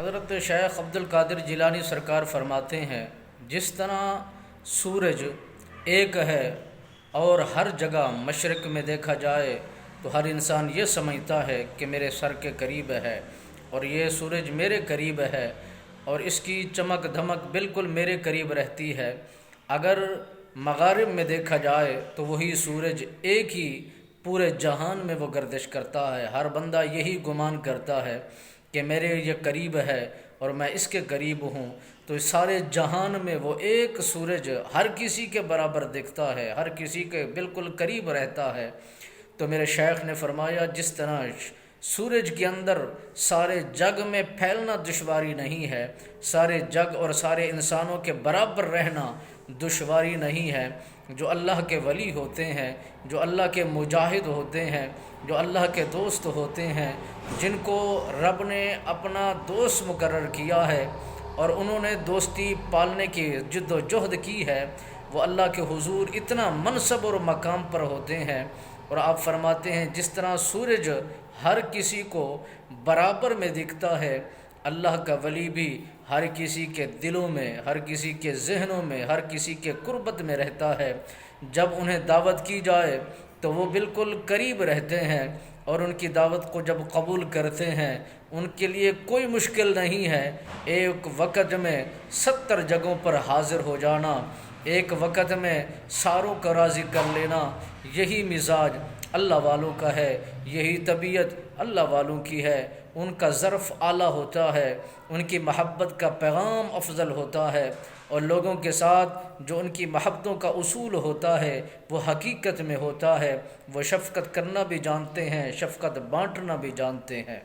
حضرت شیخ عبد القادر جیلانی سرکار فرماتے ہیں، جس طرح سورج ایک ہے اور ہر جگہ مشرق میں دیکھا جائے تو ہر انسان یہ سمجھتا ہے کہ میرے سر کے قریب ہے اور یہ سورج میرے قریب ہے اور اس کی چمک دھمک بالکل میرے قریب رہتی ہے۔ اگر مغرب میں دیکھا جائے تو وہی سورج ایک ہی پورے جہان میں وہ گردش کرتا ہے۔ ہر بندہ یہی گمان کرتا ہے کہ میرے یہ قریب ہے اور میں اس کے قریب ہوں، تو سارے جہان میں وہ ایک سورج ہر کسی کے برابر دکھتا ہے، ہر کسی کے بالکل قریب رہتا ہے۔ تو میرے شیخ نے فرمایا، جس طرح سورج کے اندر سارے جگ میں پھیلنا دشواری نہیں ہے، سارے جگ اور سارے انسانوں کے برابر رہنا دشواری نہیں ہے، جو اللہ کے ولی ہوتے ہیں، جو اللہ کے مجاہد ہوتے ہیں، جو اللہ کے دوست ہوتے ہیں، جن کو رب نے اپنا دوست مقرر کیا ہے اور انہوں نے دوستی پالنے کی جد و جہد کی ہے، وہ اللہ کے حضور اتنا منصب اور مقام پر ہوتے ہیں۔ اور آپ فرماتے ہیں، جس طرح سورج ہر کسی کو برابر میں دکھتا ہے، اللہ کا ولی بھی ہر کسی کے دلوں میں، ہر کسی کے ذہنوں میں، ہر کسی کے قربت میں رہتا ہے۔ جب انہیں دعوت کی جائے تو وہ بالکل قریب رہتے ہیں اور ان کی دعوت کو جب قبول کرتے ہیں، ان کے لیے کوئی مشکل نہیں ہے ایک وقت میں 70 جگہوں پر حاضر ہو جانا، ایک وقت میں ساروں کا راضی کر لینا۔ یہی مزاج اللہ والوں کا ہے، یہی طبیعت اللہ والوں کی ہے۔ ان کا ظرف اعلیٰ ہوتا ہے، ان کی محبت کا پیغام افضل ہوتا ہے، اور لوگوں کے ساتھ جو ان کی محبتوں کا اصول ہوتا ہے وہ حقیقت میں ہوتا ہے۔ وہ شفقت کرنا بھی جانتے ہیں، شفقت بانٹنا بھی جانتے ہیں۔